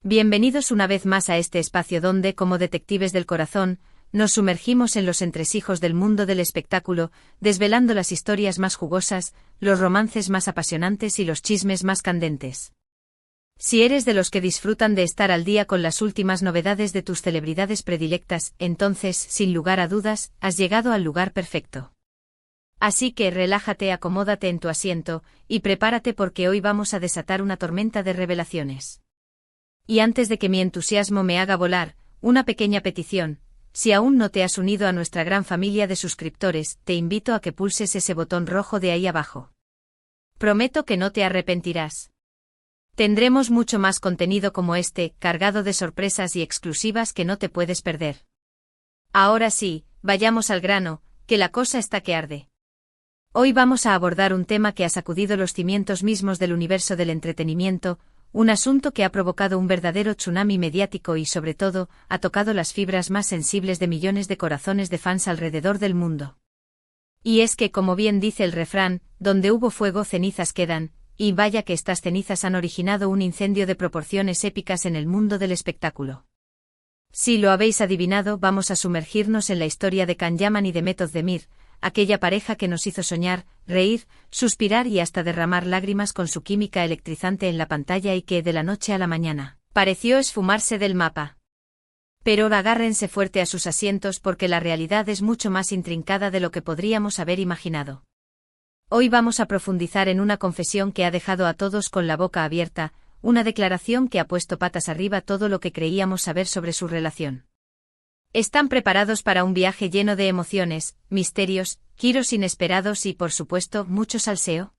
Bienvenidos una vez más a este espacio donde, como detectives del corazón, nos sumergimos en los entresijos del mundo del espectáculo, desvelando las historias más jugosas, los romances más apasionantes y los chismes más candentes. Si eres de los que disfrutan de estar al día con las últimas novedades de tus celebridades predilectas, entonces, sin lugar a dudas, has llegado al lugar perfecto. Así que relájate, acomódate en tu asiento, y prepárate porque hoy vamos a desatar una tormenta de revelaciones. Y antes de que mi entusiasmo me haga volar, una pequeña petición: si aún no te has unido a nuestra gran familia de suscriptores, te invito a que pulses ese botón rojo de ahí abajo. Prometo que no te arrepentirás. Tendremos mucho más contenido como este, cargado de sorpresas y exclusivas que no te puedes perder. Ahora sí, vayamos al grano, que la cosa está que arde. Hoy vamos a abordar un tema que ha sacudido los cimientos mismos del universo del entretenimiento, un asunto que ha provocado un verdadero tsunami mediático y, sobre todo, ha tocado las fibras más sensibles de millones de corazones de fans alrededor del mundo. Y es que, como bien dice el refrán, donde hubo fuego cenizas quedan, y vaya que estas cenizas han originado un incendio de proporciones épicas en el mundo del espectáculo. Si lo habéis adivinado, vamos a sumergirnos en la historia de Can Yaman y Demet Özdemir, aquella pareja que nos hizo soñar, reír, suspirar y hasta derramar lágrimas con su química electrizante en la pantalla y que, de la noche a la mañana, pareció esfumarse del mapa. Pero agárrense fuerte a sus asientos porque la realidad es mucho más intrincada de lo que podríamos haber imaginado. Hoy vamos a profundizar en una confesión que ha dejado a todos con la boca abierta, una declaración que ha puesto patas arriba todo lo que creíamos saber sobre su relación. ¿Están preparados para un viaje lleno de emociones, misterios, giros inesperados y, por supuesto, mucho salseo?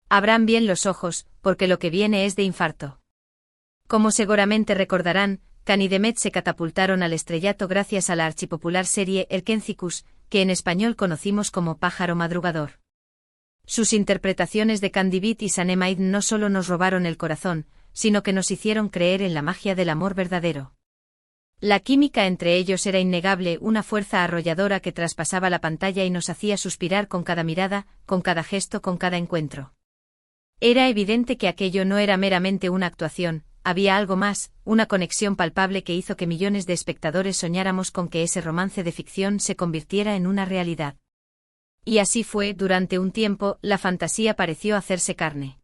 Abran bien los ojos, porque lo que viene es de infarto. Como seguramente recordarán, Can y Demet se catapultaron al estrellato gracias a la archipopular serie Erkencikus, que en español conocimos como Pájaro Madrugador. Sus interpretaciones de Candibit y Sanem no solo nos robaron el corazón, sino que nos hicieron creer en la magia del amor verdadero. La química entre ellos era innegable, una fuerza arrolladora que traspasaba la pantalla y nos hacía suspirar con cada mirada, con cada gesto, con cada encuentro. Era evidente que aquello no era meramente una actuación, había algo más, una conexión palpable que hizo que millones de espectadores soñáramos con que ese romance de ficción se convirtiera en una realidad. Y así fue, durante un tiempo, la fantasía pareció hacerse carne.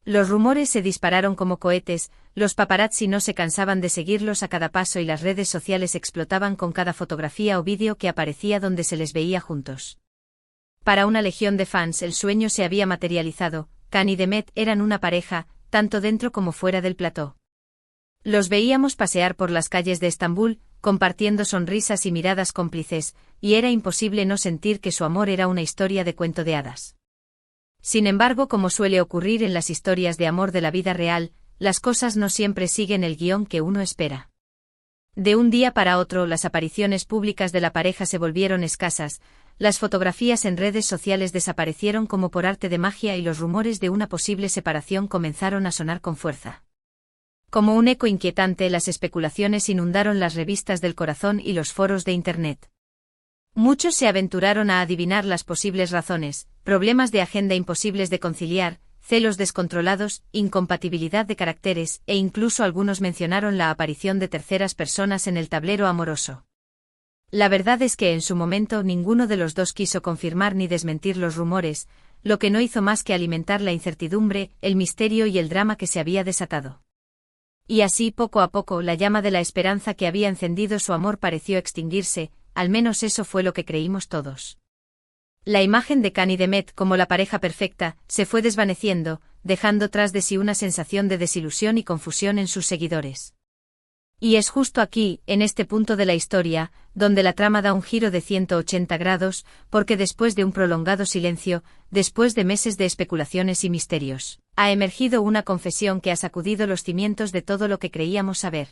Los rumores se dispararon como cohetes, los paparazzi no se cansaban de seguirlos a cada paso y las redes sociales explotaban con cada fotografía o vídeo que aparecía donde se les veía juntos. Para una legión de fans el sueño se había materializado, Can y Demet eran una pareja, tanto dentro como fuera del plató. Los veíamos pasear por las calles de Estambul, compartiendo sonrisas y miradas cómplices, y era imposible no sentir que su amor era una historia de cuento de hadas. Sin embargo, como suele ocurrir en las historias de amor de la vida real, las cosas no siempre siguen el guión que uno espera. De un día para otro, las apariciones públicas de la pareja se volvieron escasas, las fotografías en redes sociales desaparecieron como por arte de magia y los rumores de una posible separación comenzaron a sonar con fuerza. Como un eco inquietante, las especulaciones inundaron las revistas del corazón y los foros de Internet. Muchos se aventuraron a adivinar las posibles razones: problemas de agenda imposibles de conciliar, celos descontrolados, incompatibilidad de caracteres, e incluso algunos mencionaron la aparición de terceras personas en el tablero amoroso. La verdad es que en su momento ninguno de los dos quiso confirmar ni desmentir los rumores, lo que no hizo más que alimentar la incertidumbre, el misterio y el drama que se había desatado. Y así, poco a poco, la llama de la esperanza que había encendido su amor pareció extinguirse, al menos eso fue lo que creímos todos. La imagen de Can y Demet como la pareja perfecta se fue desvaneciendo, dejando tras de sí una sensación de desilusión y confusión en sus seguidores. Y es justo aquí, en este punto de la historia, donde la trama da un giro de 180 grados, porque después de un prolongado silencio, después de meses de especulaciones y misterios, ha emergido una confesión que ha sacudido los cimientos de todo lo que creíamos saber.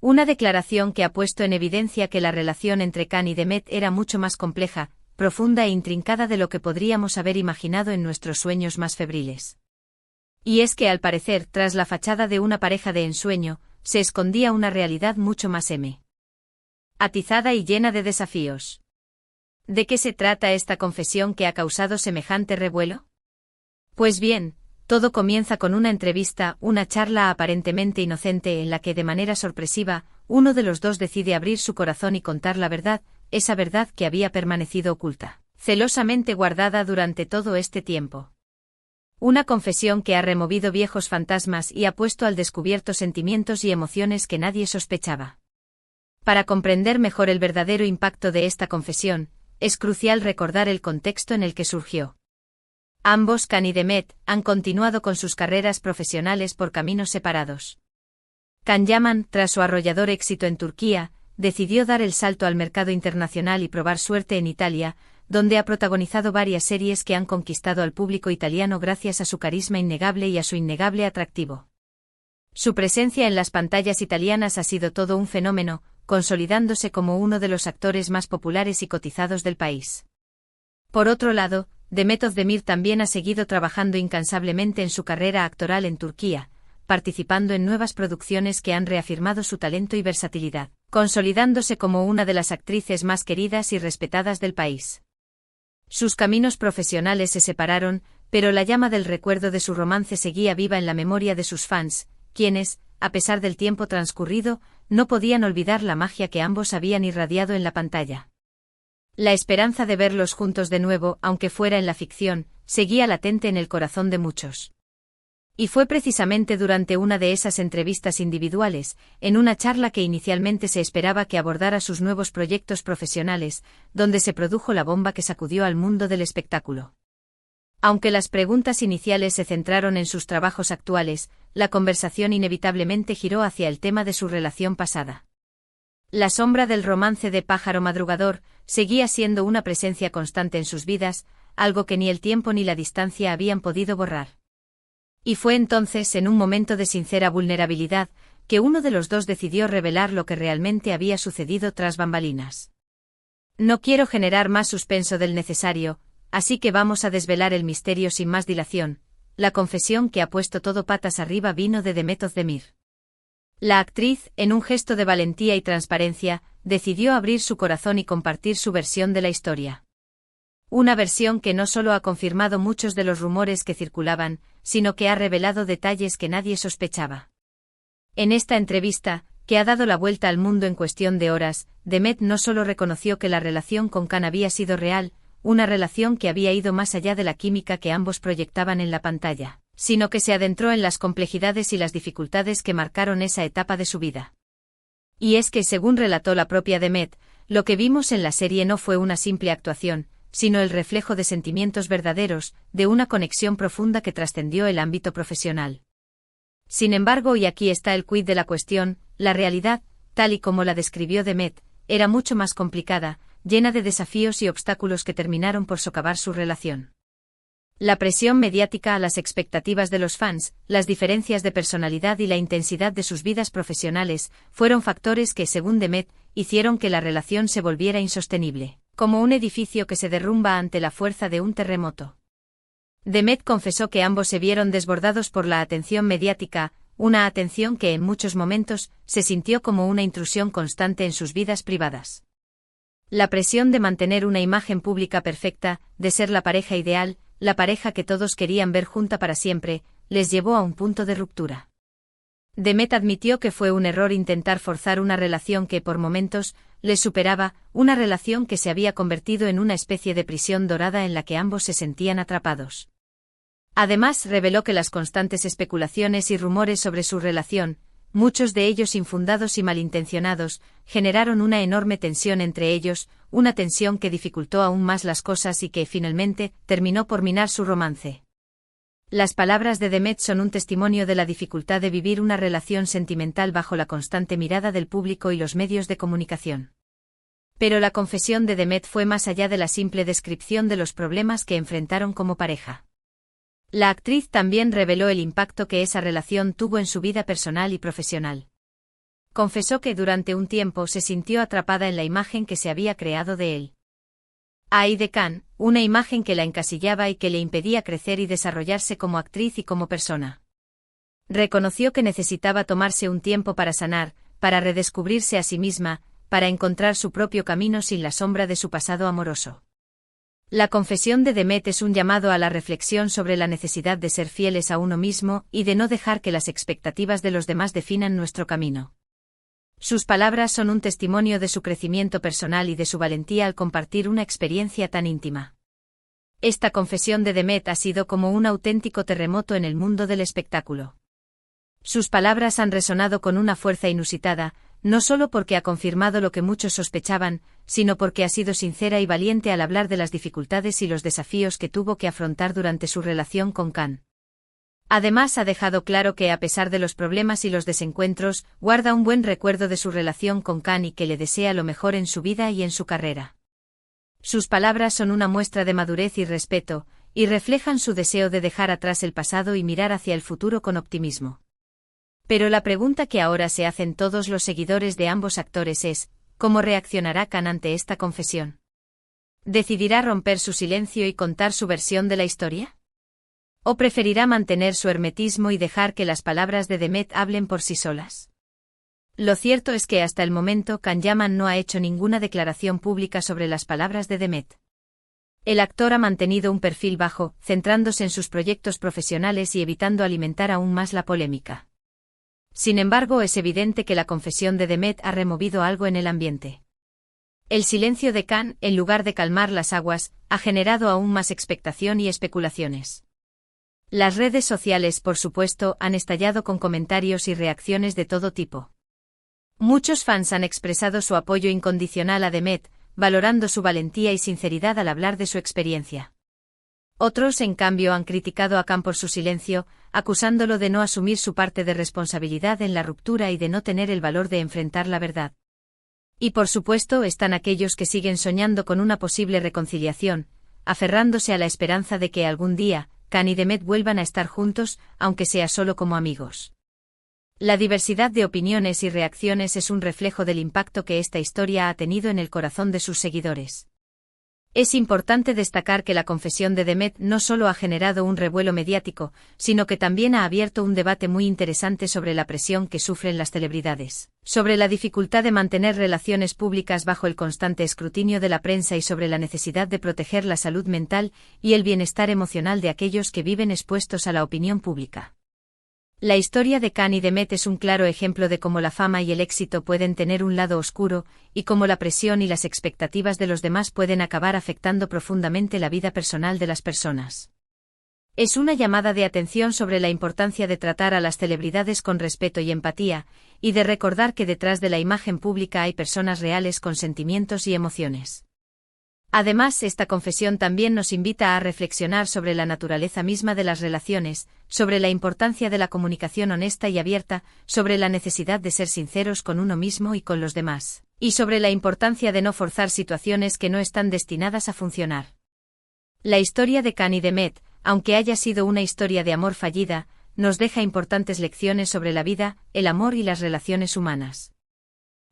Una declaración que ha puesto en evidencia que la relación entre Can y Demet era mucho más compleja, profunda e intrincada de lo que podríamos haber imaginado en nuestros sueños más febriles. Y es que, al parecer, tras la fachada de una pareja de ensueño, se escondía una realidad mucho más atizada y llena de desafíos. ¿De qué se trata esta confesión que ha causado semejante revuelo? Pues bien, Todo comienza con una entrevista, una charla aparentemente inocente en la que de manera sorpresiva, uno de los dos decide abrir su corazón y contar la verdad, esa verdad que había permanecido oculta, celosamente guardada durante todo este tiempo. Una confesión que ha removido viejos fantasmas y ha puesto al descubierto sentimientos y emociones que nadie sospechaba. Para comprender mejor el verdadero impacto de esta confesión, es crucial recordar el contexto en el que surgió. Ambos, Can y Demet, han continuado con sus carreras profesionales por caminos separados. Can Yaman, tras su arrollador éxito en Turquía, decidió dar el salto al mercado internacional y probar suerte en Italia, donde ha protagonizado varias series que han conquistado al público italiano gracias a su carisma innegable y a su innegable atractivo. Su presencia en las pantallas italianas ha sido todo un fenómeno, consolidándose como uno de los actores más populares y cotizados del país. Por otro lado, Demet Özdemir también ha seguido trabajando incansablemente en su carrera actoral en Turquía, participando en nuevas producciones que han reafirmado su talento y versatilidad, consolidándose como una de las actrices más queridas y respetadas del país. Sus caminos profesionales se separaron, pero la llama del recuerdo de su romance seguía viva en la memoria de sus fans, quienes, a pesar del tiempo transcurrido, no podían olvidar la magia que ambos habían irradiado en la pantalla. La esperanza de verlos juntos de nuevo, aunque fuera en la ficción, seguía latente en el corazón de muchos. Y fue precisamente durante una de esas entrevistas individuales, en una charla que inicialmente se esperaba que abordara sus nuevos proyectos profesionales, donde se produjo la bomba que sacudió al mundo del espectáculo. Aunque las preguntas iniciales se centraron en sus trabajos actuales, la conversación inevitablemente giró hacia el tema de su relación pasada. La sombra del romance de Pájaro Madrugador seguía siendo una presencia constante en sus vidas, algo que ni el tiempo ni la distancia habían podido borrar. Y fue entonces, en un momento de sincera vulnerabilidad, que uno de los dos decidió revelar lo que realmente había sucedido tras bambalinas. No quiero generar más suspenso del necesario, así que vamos a desvelar el misterio sin más dilación. La confesión que ha puesto todo patas arriba vino de Demet Özdemir. La actriz, en un gesto de valentía y transparencia, decidió abrir su corazón y compartir su versión de la historia. Una versión que no solo ha confirmado muchos de los rumores que circulaban, sino que ha revelado detalles que nadie sospechaba. En esta entrevista, que ha dado la vuelta al mundo en cuestión de horas, Demet no solo reconoció que la relación con Can había sido real, una relación que había ido más allá de la química que ambos proyectaban en la pantalla, sino que se adentró en las complejidades y las dificultades que marcaron esa etapa de su vida. Y es que, según relató la propia Demet, lo que vimos en la serie no fue una simple actuación, sino el reflejo de sentimientos verdaderos, de una conexión profunda que trascendió el ámbito profesional. Sin embargo, y aquí está el quid de la cuestión, la realidad, tal y como la describió Demet, era mucho más complicada, llena de desafíos y obstáculos que terminaron por socavar su relación. La presión mediática, las expectativas de los fans, las diferencias de personalidad y la intensidad de sus vidas profesionales fueron factores que, según Demet, hicieron que la relación se volviera insostenible, como un edificio que se derrumba ante la fuerza de un terremoto. Demet confesó que ambos se vieron desbordados por la atención mediática, una atención que en muchos momentos se sintió como una intrusión constante en sus vidas privadas. La presión de mantener una imagen pública perfecta, de ser la pareja ideal, la pareja que todos querían ver junta para siempre, les llevó a un punto de ruptura. Demet admitió que fue un error intentar forzar una relación que por momentos les superaba, una relación que se había convertido en una especie de prisión dorada en la que ambos se sentían atrapados. Además, reveló que las constantes especulaciones y rumores sobre su relación, muchos de ellos infundados y malintencionados, generaron una enorme tensión entre ellos, una tensión que dificultó aún más las cosas y que, finalmente, terminó por minar su romance. Las palabras de Demet son un testimonio de la dificultad de vivir una relación sentimental bajo la constante mirada del público y los medios de comunicación. Pero la confesión de Demet fue más allá de la simple descripción de los problemas que enfrentaron como pareja. La actriz también reveló el impacto que esa relación tuvo en su vida personal y profesional. Confesó que durante un tiempo se sintió atrapada en la imagen que se había creado de él. Ay de Can, una imagen que la encasillaba y que le impedía crecer y desarrollarse como actriz y como persona. Reconoció que necesitaba tomarse un tiempo para sanar, para redescubrirse a sí misma, para encontrar su propio camino sin la sombra de su pasado amoroso. La confesión de Demet es un llamado a la reflexión sobre la necesidad de ser fieles a uno mismo y de no dejar que las expectativas de los demás definan nuestro camino. Sus palabras son un testimonio de su crecimiento personal y de su valentía al compartir una experiencia tan íntima. Esta confesión de Demet ha sido como un auténtico terremoto en el mundo del espectáculo. Sus palabras han resonado con una fuerza inusitada, no solo porque ha confirmado lo que muchos sospechaban, sino porque ha sido sincera y valiente al hablar de las dificultades y los desafíos que tuvo que afrontar durante su relación con Khan. Además, ha dejado claro que, a pesar de los problemas y los desencuentros, guarda un buen recuerdo de su relación con Khan y que le desea lo mejor en su vida y en su carrera. Sus palabras son una muestra de madurez y respeto, y reflejan su deseo de dejar atrás el pasado y mirar hacia el futuro con optimismo. Pero la pregunta que ahora se hacen todos los seguidores de ambos actores es, ¿cómo reaccionará Khan ante esta confesión? ¿Decidirá romper su silencio y contar su versión de la historia? ¿O preferirá mantener su hermetismo y dejar que las palabras de Demet hablen por sí solas? Lo cierto es que hasta el momento Can Yaman no ha hecho ninguna declaración pública sobre las palabras de Demet. El actor ha mantenido un perfil bajo, centrándose en sus proyectos profesionales y evitando alimentar aún más la polémica. Sin embargo, es evidente que la confesión de Demet ha removido algo en el ambiente. El silencio de Khan, en lugar de calmar las aguas, ha generado aún más expectación y especulaciones. Las redes sociales, por supuesto, han estallado con comentarios y reacciones de todo tipo. Muchos fans han expresado su apoyo incondicional a Demet, valorando su valentía y sinceridad al hablar de su experiencia. Otros, en cambio, han criticado a Khan por su silencio, acusándolo de no asumir su parte de responsabilidad en la ruptura y de no tener el valor de enfrentar la verdad. Y por supuesto están aquellos que siguen soñando con una posible reconciliación, aferrándose a la esperanza de que algún día, Khan y Demet vuelvan a estar juntos, aunque sea solo como amigos. La diversidad de opiniones y reacciones es un reflejo del impacto que esta historia ha tenido en el corazón de sus seguidores. Es importante destacar que la confesión de Demet no solo ha generado un revuelo mediático, sino que también ha abierto un debate muy interesante sobre la presión que sufren las celebridades, sobre la dificultad de mantener relaciones públicas bajo el constante escrutinio de la prensa y sobre la necesidad de proteger la salud mental y el bienestar emocional de aquellos que viven expuestos a la opinión pública. La historia de Khan y Demet es un claro ejemplo de cómo la fama y el éxito pueden tener un lado oscuro, y cómo la presión y las expectativas de los demás pueden acabar afectando profundamente la vida personal de las personas. Es una llamada de atención sobre la importancia de tratar a las celebridades con respeto y empatía, y de recordar que detrás de la imagen pública hay personas reales con sentimientos y emociones. Además, esta confesión también nos invita a reflexionar sobre la naturaleza misma de las relaciones, sobre la importancia de la comunicación honesta y abierta, sobre la necesidad de ser sinceros con uno mismo y con los demás, y sobre la importancia de no forzar situaciones que no están destinadas a funcionar. La historia de Khan y Demet, aunque haya sido una historia de amor fallida, nos deja importantes lecciones sobre la vida, el amor y las relaciones humanas.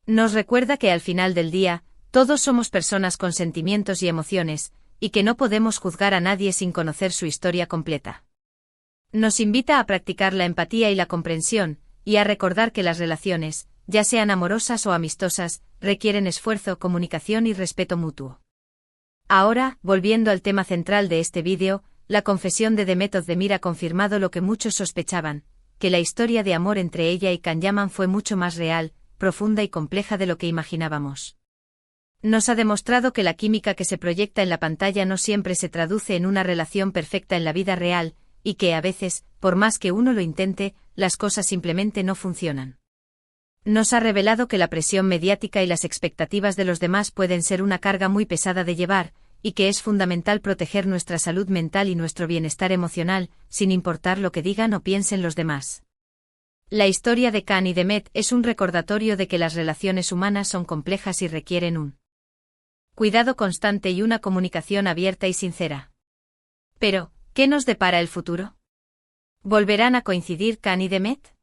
Nos recuerda que al final del día, todos somos personas con sentimientos y emociones, y que no podemos juzgar a nadie sin conocer su historia completa. Nos invita a practicar la empatía y la comprensión, y a recordar que las relaciones, ya sean amorosas o amistosas, requieren esfuerzo, comunicación y respeto mutuo. Ahora, volviendo al tema central de este vídeo, la confesión de Demet Özdemir ha confirmado lo que muchos sospechaban, que la historia de amor entre ella y Can Yaman fue mucho más real, profunda y compleja de lo que imaginábamos. Nos ha demostrado que la química que se proyecta en la pantalla no siempre se traduce en una relación perfecta en la vida real, y que a veces, por más que uno lo intente, las cosas simplemente no funcionan. Nos ha revelado que la presión mediática y las expectativas de los demás pueden ser una carga muy pesada de llevar, y que es fundamental proteger nuestra salud mental y nuestro bienestar emocional, sin importar lo que digan o piensen los demás. La historia de Khan y Demet es un recordatorio de que las relaciones humanas son complejas y requieren un cuidado constante y una comunicación abierta y sincera. Pero, ¿qué nos depara el futuro? ¿Volverán a coincidir Khan y Demet?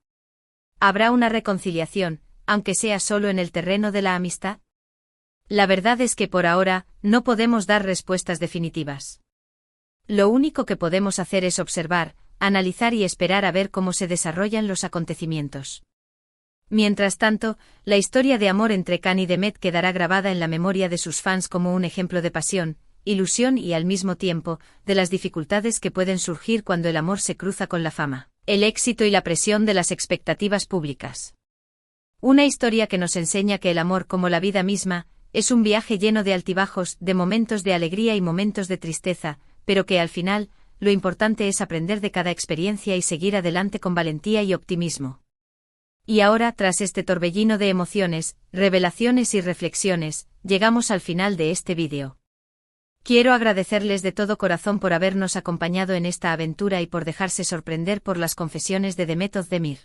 ¿Habrá una reconciliación, aunque sea solo en el terreno de la amistad? La verdad es que por ahora, no podemos dar respuestas definitivas. Lo único que podemos hacer es observar, analizar y esperar a ver cómo se desarrollan los acontecimientos. Mientras tanto, la historia de amor entre Khan y Demet quedará grabada en la memoria de sus fans como un ejemplo de pasión, ilusión y al mismo tiempo, de las dificultades que pueden surgir cuando el amor se cruza con la fama, el éxito y la presión de las expectativas públicas. Una historia que nos enseña que el amor, como la vida misma, es un viaje lleno de altibajos, de momentos de alegría y momentos de tristeza, pero que al final, lo importante es aprender de cada experiencia y seguir adelante con valentía y optimismo. Y ahora, tras este torbellino de emociones, revelaciones y reflexiones, llegamos al final de este vídeo. Quiero agradecerles de todo corazón por habernos acompañado en esta aventura y por dejarse sorprender por las confesiones de Demet Özdemir.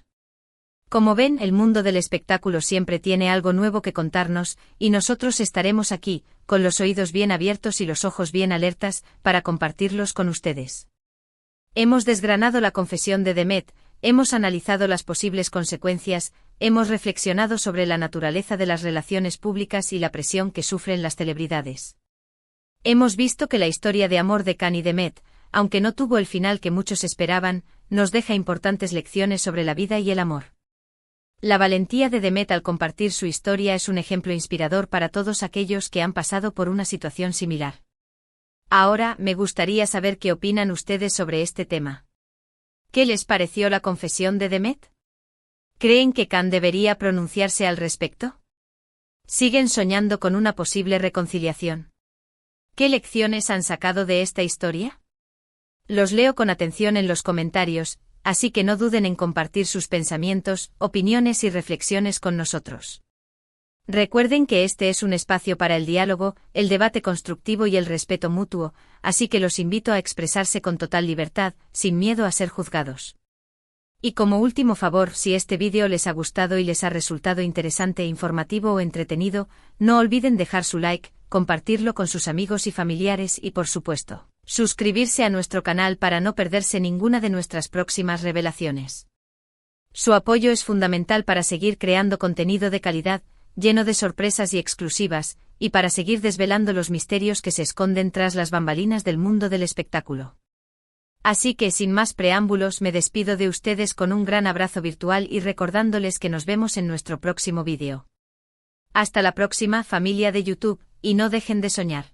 Como ven, el mundo del espectáculo siempre tiene algo nuevo que contarnos, y nosotros estaremos aquí, con los oídos bien abiertos y los ojos bien alertas, para compartirlos con ustedes. Hemos desgranado la confesión de Demet, hemos analizado las posibles consecuencias, hemos reflexionado sobre la naturaleza de las relaciones públicas y la presión que sufren las celebridades. Hemos visto que la historia de amor de Can y Demet, aunque no tuvo el final que muchos esperaban, nos deja importantes lecciones sobre la vida y el amor. La valentía de Demet al compartir su historia es un ejemplo inspirador para todos aquellos que han pasado por una situación similar. Ahora, me gustaría saber qué opinan ustedes sobre este tema. ¿Qué les pareció la confesión de Demet? ¿Creen que Can debería pronunciarse al respecto? ¿Siguen soñando con una posible reconciliación? ¿Qué lecciones han sacado de esta historia? Los leo con atención en los comentarios, así que no duden en compartir sus pensamientos, opiniones y reflexiones con nosotros. Recuerden que este es un espacio para el diálogo, el debate constructivo y el respeto mutuo, así que los invito a expresarse con total libertad, sin miedo a ser juzgados. Y como último favor, si este vídeo les ha gustado y les ha resultado interesante, informativo o entretenido, no olviden dejar su like, compartirlo con sus amigos y familiares y, por supuesto, suscribirse a nuestro canal para no perderse ninguna de nuestras próximas revelaciones. Su apoyo es fundamental para seguir creando contenido de calidad, lleno de sorpresas y exclusivas, y para seguir desvelando los misterios que se esconden tras las bambalinas del mundo del espectáculo. Así que sin más preámbulos me despido de ustedes con un gran abrazo virtual y recordándoles que nos vemos en nuestro próximo vídeo. Hasta la próxima, familia de YouTube, y no dejen de soñar.